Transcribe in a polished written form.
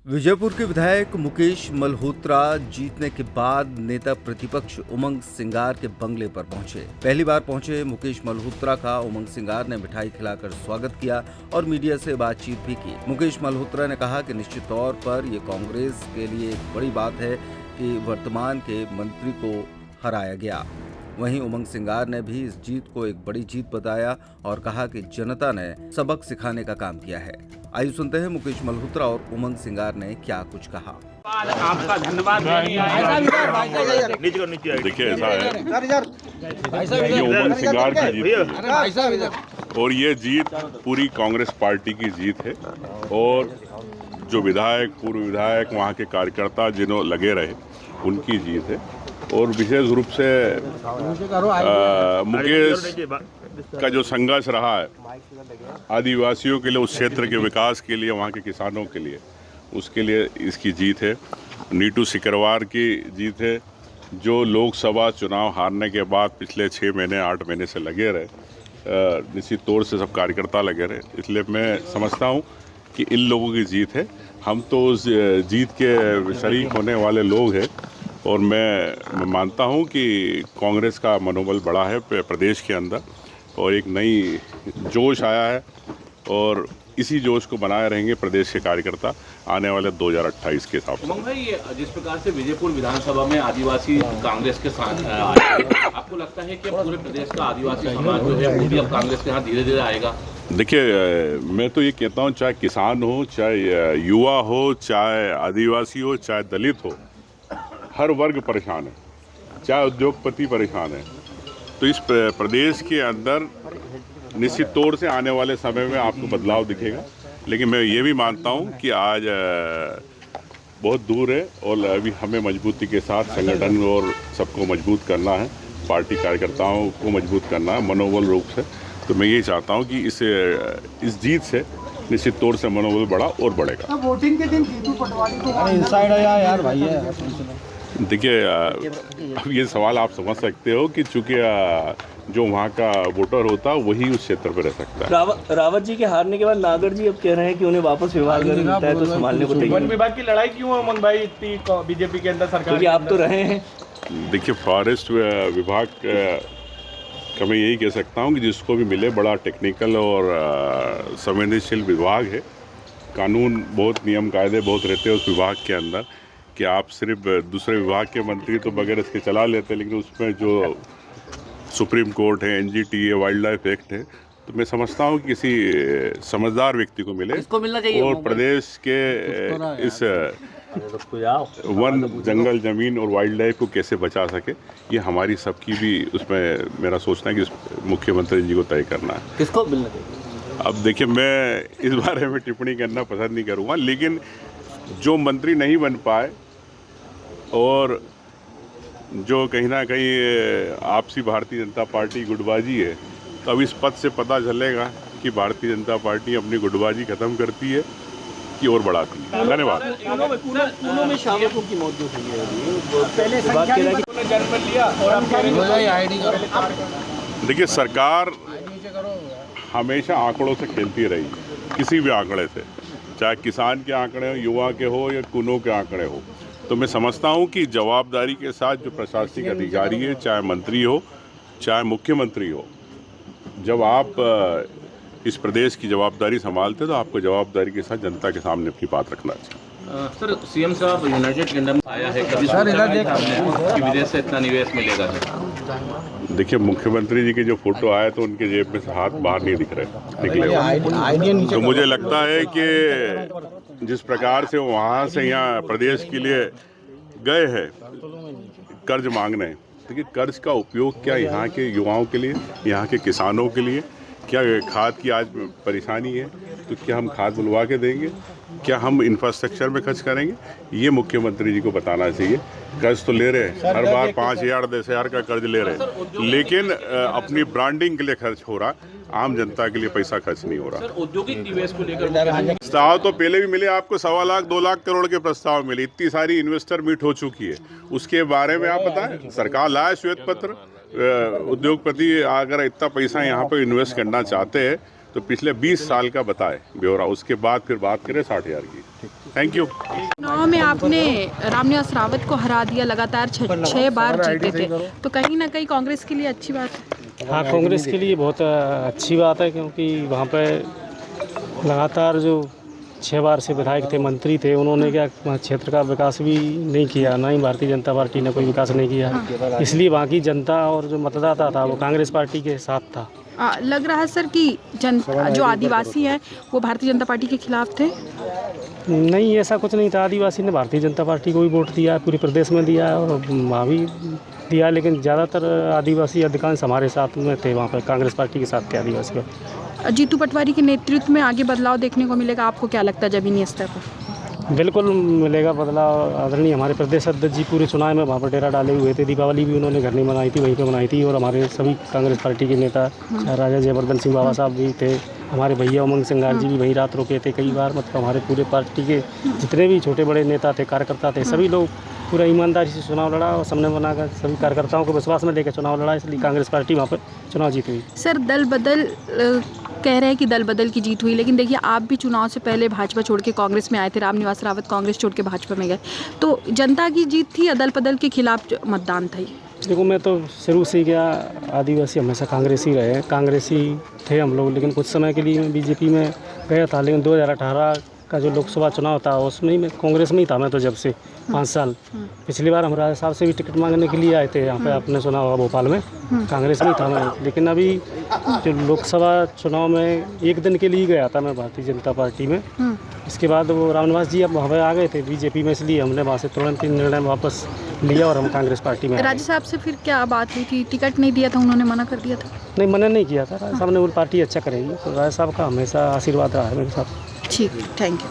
विजयपुर के विधायक मुकेश मल्होत्रा जीतने के बाद नेता प्रतिपक्ष उमंग सिंगार के बंगले पर पहुंचे। पहली बार पहुंचे मुकेश मल्होत्रा का उमंग सिंगार ने मिठाई खिलाकर स्वागत किया और मीडिया से बातचीत भी की। मुकेश मल्होत्रा ने कहा कि निश्चित तौर पर ये कांग्रेस के लिए एक बड़ी बात है कि वर्तमान के मंत्री को हराया गया। वहीं उमंग सिंगार ने भी इस जीत को एक बड़ी जीत बताया और कहा कि जनता ने सबक सिखाने का काम किया है। आइए सुनते हैं मुकेश मल्होत्रा और उमंग सिंगार ने क्या कुछ कहा। आपका धन्यवाद। देखिए, ऐसा है, ये उमंग सिंगार की जीत है और ये जीत पूरी कांग्रेस पार्टी की जीत है और जो विधायक, पूर्व विधायक, वहाँ के कार्यकर्ता जिन्होंने लगे रहे, उनकी जीत है। और विशेष रूप से मुकेश का जो संघर्ष रहा है आदिवासियों के लिए, उस क्षेत्र के विकास के लिए, वहाँ के किसानों के लिए, उसके लिए इसकी जीत है। नीटू सिकरवार की जीत है, जो लोकसभा चुनाव हारने के बाद पिछले 6 महीने 8 महीने से लगे रहे, निश्चित तौर से सब कार्यकर्ता लगे रहे। इसलिए मैं समझता हूँ कि इन लोगों की जीत है। हम तो उस जीत के शरीक होने वाले लोग हैं और मैं मानता हूं कि कांग्रेस का मनोबल बढ़ा है प्रदेश के अंदर और एक नई जोश आया है और इसी जोश को बनाए रहेंगे प्रदेश के कार्यकर्ता आने वाले 2028 के हिसाब से। उमंग भाई, जिस प्रकार से विजयपुर विधानसभा में आदिवासी कांग्रेस के साथ आपको लगता है कि पूरे प्रदेश का आदिवासी समाज जो है वो भी अब कांग्रेस के साथ धीरे धीरे आएगा? देखिए, मैं तो ये कहता हूँ, चाहे किसान हो, चाहे युवा हो, चाहे आदिवासी हो, चाहे दलित हो, हर वर्ग परेशान है, चाहे उद्योगपति परेशान है। तो इस प्रदेश के अंदर निश्चित तौर से आने वाले समय में आपको बदलाव दिखेगा। लेकिन मैं ये भी मानता हूँ कि आज बहुत दूर है और अभी हमें मजबूती के साथ संगठन और सबको मजबूत करना है, पार्टी कार्यकर्ताओं को मजबूत करना है मनोबल रूप से। तो मैं यही चाहता हूँ कि इस जीत से निश्चित तौर से मनोबल बढ़ा और बढ़ेगा। तो वोटिंग के दिन जीतू पटवारी को इनसाइड आया यार भाई है। देखिए, अब ये सवाल आप समझ सकते हो कि चूंकि जो वहाँ का वोटर होता है वही उस क्षेत्र पर रह सकता है। रावत जी के हारने के बाद नागर जी अब कह रहे हैं कि उन्हें वापस विभाग मिलता है तो संभालने को तैयार। वन विभाग की लड़ाई क्यों है उमंग भाई इतनी बीजेपी के अंदर सरकार? क्योंकि आप तो रहे हैं। देखिए, फॉरेस्ट विभाग का मैं यही कह सकता हूँ कि जिसको भी मिले, बड़ा टेक्निकल और संवेदनशील विभाग है। कानून बहुत, नियम कायदे बहुत रहते हैं उस विभाग के अंदर कि आप सिर्फ दूसरे विभाग के मंत्री तो बगैर इसके चला लेते हैं, लेकिन उसमें जो सुप्रीम कोर्ट है, NGT है, वाइल्ड लाइफ एक्ट है, तो मैं समझता हूँ कि किसी समझदार व्यक्ति को मिले और प्रदेश के इस वन, जंगल, जमीन और वाइल्ड लाइफ को कैसे बचा सके, ये हमारी सबकी भी उसमें मेरा सोचना है कि मुख्यमंत्री जी को तय करना है। किसको मिलना चाहिए? अब देखिए, मैं इस बारे में टिप्पणी करना पसंद नहीं करूँगा, लेकिन जो मंत्री नहीं बन पाए और जो कहीं ना कहीं आपसी भारतीय जनता पार्टी गुटबाजी है, तो अब इस पद से पता चलेगा कि भारतीय जनता पार्टी अपनी गुटबाजी खत्म करती है कि और बढ़ाती है। धन्यवाद। पुणे में शावकों की मौत जो हुई है, पहले जन्म लिया और अब देखिए, सरकार हमेशा आंकड़ों से खेलती रही, किसी भी आंकड़े से, चाहे किसान के आंकड़े हो, युवा के हो या कुनों के आंकड़े हो। तो मैं समझता हूं कि जवाबदारी के साथ जो प्रशासनिक अधिकारी है, चाहे मंत्री हो, चाहे मुख्यमंत्री हो, जब आप इस प्रदेश की जवाबदारी संभालते तो आपको जवाबदारी के साथ जनता के सामने अपनी बात रखना चाहिए। सर, सीएम साहब यूनाइटेड किंगडम आया है, कभी सोचा नहीं था हमने कि विदेश से इतना निवेश मिलेगा? देखिए, मुख्यमंत्री जी के जो फोटो आए तो उनके जेब में से हाथ बाहर नहीं निकले। तो मुझे लगता है कि जिस प्रकार से वहाँ से यहाँ प्रदेश के लिए गए हैं कर्ज मांगने, देखिए कर्ज का उपयोग क्या यहाँ के युवाओं के लिए, यहाँ के किसानों के लिए, क्या खाद की आज परेशानी है तो क्या हम खाद बुलवा के देंगे, क्या हम इंफ्रास्ट्रक्चर में खर्च करेंगे, ये मुख्यमंत्री जी को बताना चाहिए। कर्ज तो ले रहे हैं, हर बार 5,000 10,000 का कर्ज ले रहे हैं, लेकिन अपनी ब्रांडिंग के लिए खर्च हो रहा, आम जनता के लिए पैसा खर्च नहीं हो रहा। औद्योगिक निवेश को लेकर प्रस्ताव तो पहले भी मिले आपको, 1.25 लाख 2 लाख करोड़ के प्रस्ताव मिले, इतनी सारी इन्वेस्टर मीट हो चुकी है, उसके बारे में आप बताएं। सरकार लाए श्वेत पत्र, उद्योगपति अगर इतना पैसा यहाँ पर इन्वेस्ट करना चाहते हैं तो पिछले 20 साल का बताए ब्यौरा, उसके बाद फिर बात करें 60,000 की। Thank you. चुनाव में आपने रामनिवास रावत को हरा दिया, लगातार 6 बार जीते थे, तो कहीं ना कहीं कांग्रेस के लिए अच्छी बात है। हाँ, कांग्रेस के लिए बहुत अच्छी बात है, क्योंकि वहाँ पे लगातार जो 6 बार से विधायक थे, मंत्री थे, उन्होंने क्या क्षेत्र का विकास भी नहीं किया, ना ही भारतीय जनता पार्टी ने कोई विकास नहीं किया। इसलिए वहाँ की जनता और जो मतदाता था वो कांग्रेस पार्टी के साथ था। लग रहा है सर कि जो आदिवासी हैं वो भारतीय जनता पार्टी के खिलाफ थे। नहीं, ऐसा कुछ नहीं था। आदिवासी ने भारतीय जनता पार्टी को भी वोट दिया, पूरे प्रदेश में दिया और वहाँ भी दिया, लेकिन ज़्यादातर आदिवासी अधिकांश हमारे साथ में थे, वहाँ पर कांग्रेस पार्टी के साथ थे आदिवासी। जीतू पटवारी के नेतृत्व में आगे बदलाव देखने को मिलेगा, आपको क्या लगता है जमीनी स्तर पर? बिल्कुल मिलेगा बदलाव। आदरणीय हमारे प्रदेश अध्यक्ष जी पूरे चुनाव में वहाँ पर डेरा डाले हुए थे। दीपावली भी उन्होंने घर नहीं मनाई थी, वहीं पे मनाई थी। और हमारे सभी कांग्रेस पार्टी के नेता राजा जयवर्धन सिंह बाबा साहब भी थे, हमारे भैया उमंग सिंगार जी भी वहीं रात रुके थे कई बार। मतलब हमारे पूरे पार्टी के जितने भी छोटे बड़े नेता थे, कार्यकर्ता थे, सभी लोग पूरा ईमानदारी से चुनाव लड़ा और सामने बनाकर सभी कार्यकर्ताओं को विश्वास में लेकर चुनाव लड़ा, इसलिए कांग्रेस पार्टी वहाँ पर चुनाव जीत हुई। सर, दल बदल कह रहे हैं कि दल बदल की जीत हुई, लेकिन देखिए आप भी चुनाव से पहले भाजपा छोड़ के कांग्रेस में आए थे, रामनिवास रावत कांग्रेस छोड़ के भाजपा में गए, तो जनता की जीत थी या दल बदल के खिलाफ मतदान था? देखो, मैं तो शुरू से क्या आदिवासी हमेशा कांग्रेसी रहे हैं, कांग्रेसी थे हम लोग। लेकिन कुछ समय के लिए मैं बीजेपी में गया था, लेकिन 2018 का जो लोकसभा चुनाव था उसमें ही मैं कांग्रेस में ही था। मैं तो जब से 5 साल, पिछली बार हम राजा साहब से भी टिकट मांगने के लिए आए थे यहाँ पे, आपने सुना होगा भोपाल में, कांग्रेस में ही था मैं। लेकिन अभी जो लोकसभा चुनाव में 1 दिन के लिए गया था मैं भारतीय जनता पार्टी में। इसके बाद वो रामनिवास जी अब वहाँ पे आ गए थे बीजेपी में, इसलिए हमने वहाँ से तुरंत ही निर्णय वापस लिया और हम कांग्रेस पार्टी में। राजा साहब से फिर क्या बात हुई थी? टिकट नहीं दिया था, उन्होंने मना कर दिया था? नहीं, मना नहीं किया था। राजा साहब ने वो पार्टी अच्छा करेगी, तो राजा साहब का हमेशा आशीर्वाद रहा है मेरे साथ। ठीक, थैंक यू।